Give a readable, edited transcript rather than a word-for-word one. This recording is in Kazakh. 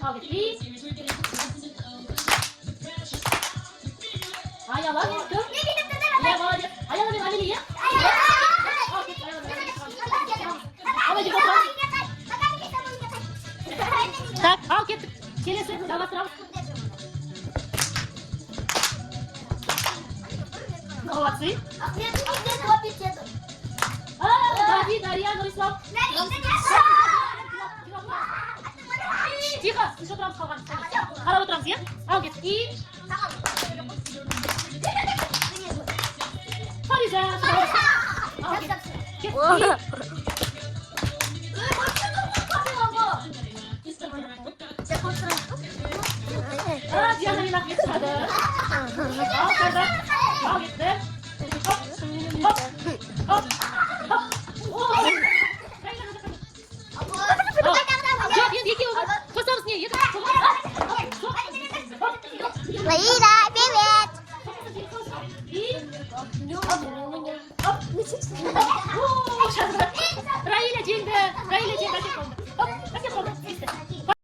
Kavga et. Bir. Ayalar dur. Ya var ya. Ayalar bir Ali ya. Kavga et. Ayalar. Ama git otur. Tak, kavga et. Gelirsin. Davat sıra. Kavga et. Tadi Daria Nurislav. Тихо, еще отрываемся қалған. Қарап отырамыз, иә? Ал кет. И... Фариза. Ал кет. Кет. И... Диана мен Ахмет шығады. Ал қарды. Ал кетті. Хоп. Хоп. Хоп. Жоқ, енді екеуі қосамыз не? Лаида, привет! Раиля жеңді. Раиля жеңді. Әкеп қалды. Әкеп қалды.